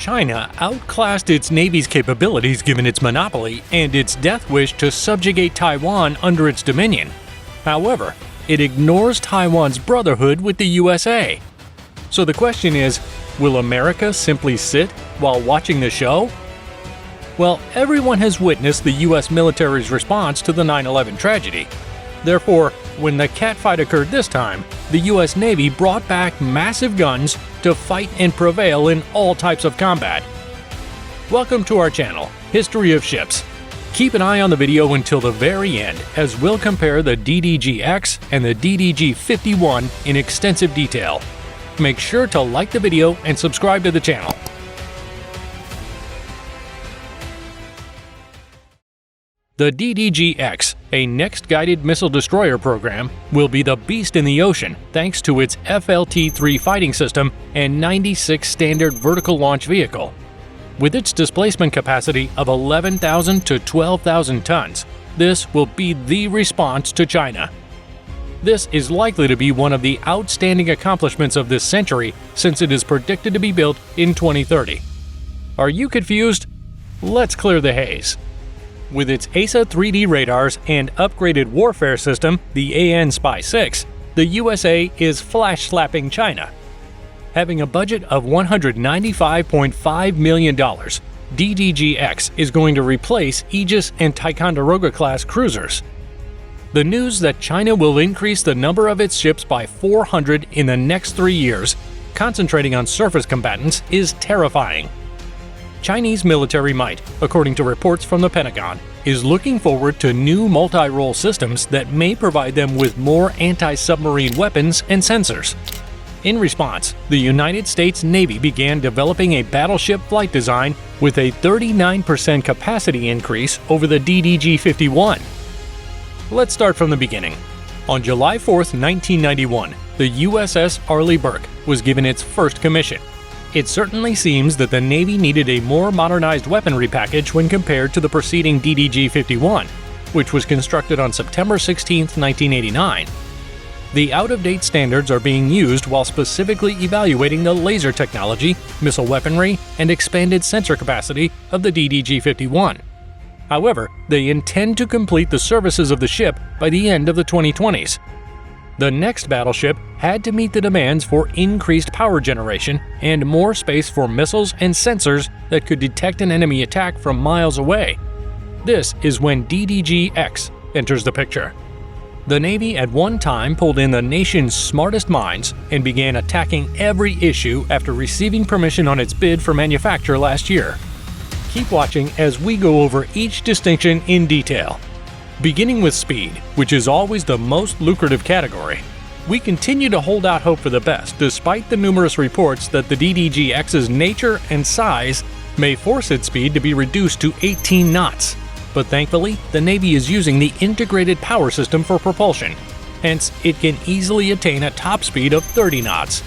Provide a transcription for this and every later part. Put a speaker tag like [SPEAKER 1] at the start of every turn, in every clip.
[SPEAKER 1] China outclassed its Navy's capabilities given its monopoly and its death wish to subjugate Taiwan under its dominion. However, it ignores Taiwan's brotherhood with the USA. So the question is, will America simply sit while watching the show? Well, everyone has witnessed the US military's response to the 9/11 tragedy. Therefore, when the catfight occurred this time, the US Navy brought back massive guns to fight and prevail in all types of combat. Welcome to our channel, History of Ships. Keep an eye on the video until the very end, as we'll compare the DDG-X and the DDG-51 in extensive detail. Make sure to like the video and subscribe to the channel. The DDG-X, a Next Guided Missile Destroyer program, will be the beast in the ocean thanks to its FLT-3 fighting system and 96 standard vertical launch vehicle. With its displacement capacity of 11,000 to 12,000 tons, this will be the response to China. This is likely to be one of the outstanding accomplishments of this century since it is predicted to be built in 2030. Are you confused? Let's clear the haze. With its ASA 3D radars and upgraded warfare system, the AN Spy-6, the USA is flash-slapping China. Having a budget of $195.5 million, DDG-X is going to replace Aegis and Ticonderoga-class cruisers. The news that China will increase the number of its ships by 400 in the next 3 years, concentrating on surface combatants, is terrifying. Chinese military might, according to reports from the Pentagon, is looking forward to new multi-role systems that may provide them with more anti-submarine weapons and sensors. In response, the United States Navy began developing a battleship flight design with a 39% capacity increase over the DDG-51. Let's start from the beginning. On July 4, 1991, the USS Arleigh Burke was given its first commission. It certainly seems that the Navy needed a more modernized weaponry package when compared to the preceding DDG-51, which was constructed on September 16, 1989. The out-of-date standards are being used while specifically evaluating the laser technology, missile weaponry, and expanded sensor capacity of the DDG-51. However, they intend to complete the services of the ship by the end of the 2020s. The next battleship had to meet the demands for increased power generation and more space for missiles and sensors that could detect an enemy attack from miles away. This is when DDG-X enters the picture. The Navy at one time pulled in the nation's smartest minds and began attacking every issue after receiving permission on its bid for manufacture last year. Keep watching as we go over each distinction in detail. Beginning with speed, which is always the most lucrative category, we continue to hold out hope for the best despite the numerous reports that the DDG-X's nature and size may force its speed to be reduced to 18 knots. But thankfully, the Navy is using the integrated power system for propulsion. Hence, it can easily attain a top speed of 30 knots.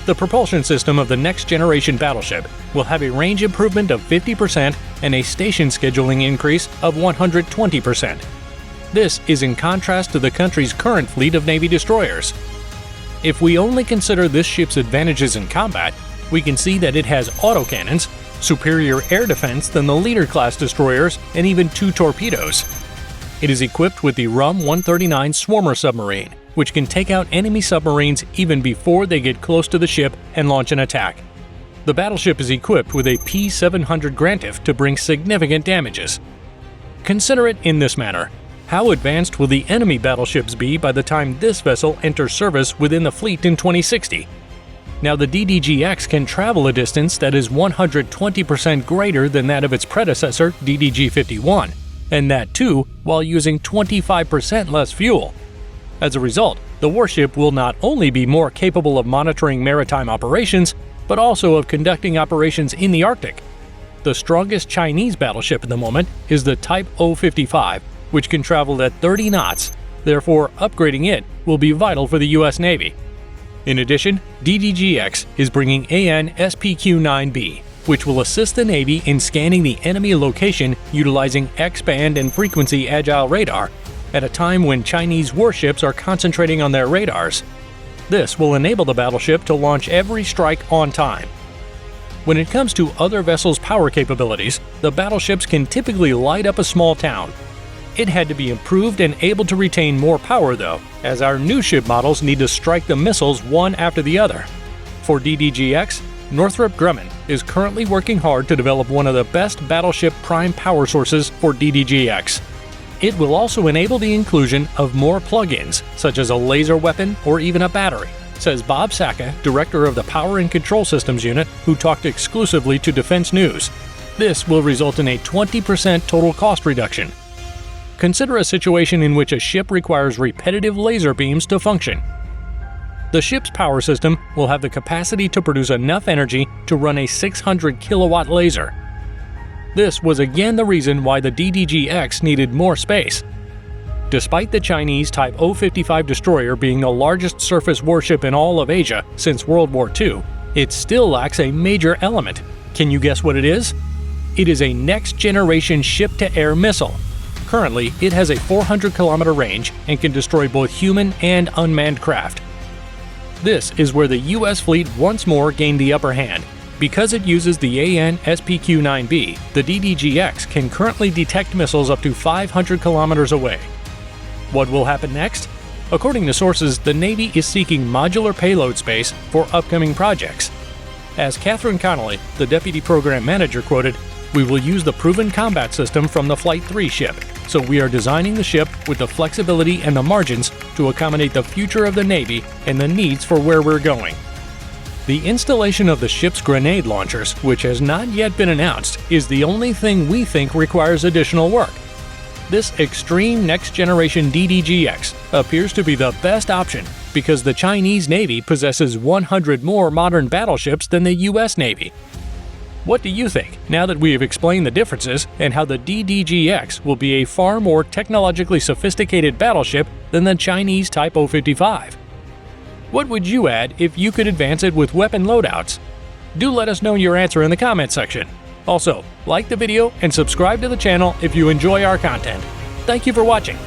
[SPEAKER 1] The propulsion system of the next-generation battleship will have a range improvement of 50% and a station scheduling increase of 120%. This is in contrast to the country's current fleet of Navy destroyers. If we only consider this ship's advantages in combat, we can see that it has autocannons, superior air defense than the Leader-class destroyers, and even 2 torpedoes. It is equipped with the RUM-139 Swarmer submarine, which can take out enemy submarines even before they get close to the ship and launch an attack. The battleship is equipped with a P-700 Grantif to bring significant damages. Consider it in this manner. How advanced will the enemy battleships be by the time this vessel enters service within the fleet in 2060? Now, the DDG-X can travel a distance that is 120% greater than that of its predecessor, DDG-51, and that too while using 25% less fuel. As a result, the warship will not only be more capable of monitoring maritime operations, but also of conducting operations in the Arctic. The strongest Chinese battleship at the moment is the Type 055, which can travel at 30 knots. Therefore, upgrading it will be vital for the US Navy. In addition, DDG-X is bringing AN SPQ-9B, which will assist the Navy in scanning the enemy location utilizing X-band and frequency agile radar at a time when Chinese warships are concentrating on their radars. This will enable the battleship to launch every strike on time. When it comes to other vessels' power capabilities, the battleships can typically light up a small town. It had to be improved and able to retain more power though, as our new ship models need to strike the missiles one after the other. For DDG-X, Northrop Grumman is currently working hard to develop one of the best battleship prime power sources for DDG-X. It will also enable the inclusion of more plug-ins, such as a laser weapon or even a battery, says Bob Saka, director of the Power and Control Systems Unit, who talked exclusively to Defense News. This will result in a 20% total cost reduction. Consider a situation in which a ship requires repetitive laser beams to function. The ship's power system will have the capacity to produce enough energy to run a 600 kilowatt laser. This was again the reason why the DDG-X needed more space. Despite the Chinese Type 055 destroyer being the largest surface warship in all of Asia since World War II, it still lacks a major element. Can you guess what it is? It is a next-generation ship-to-air missile. Currently, it has a 400-kilometer range and can destroy both human and unmanned craft. This is where the U.S. fleet once more gained the upper hand. Because it uses the AN/SPQ-9B, the DDG-X can currently detect missiles up to 500 kilometers away. What will happen next? According to sources, the Navy is seeking modular payload space for upcoming projects. As Catherine Connolly, the Deputy Program Manager, quoted, "We will use the proven combat system from the Flight 3 ship, so we are designing the ship with the flexibility and the margins to accommodate the future of the Navy and the needs for where we're going." The installation of the ship's grenade launchers, which has not yet been announced, is the only thing we think requires additional work. This extreme next-generation DDG-X appears to be the best option because the Chinese Navy possesses 100 more modern battleships than the US Navy. What do you think, now that we have explained the differences and how the DDG-X will be a far more technologically sophisticated battleship than the Chinese Type 055? What would you add if you could advance it with weapon loadouts? Do let us know your answer in the comment section. Also, like the video and subscribe to the channel if you enjoy our content. Thank you for watching.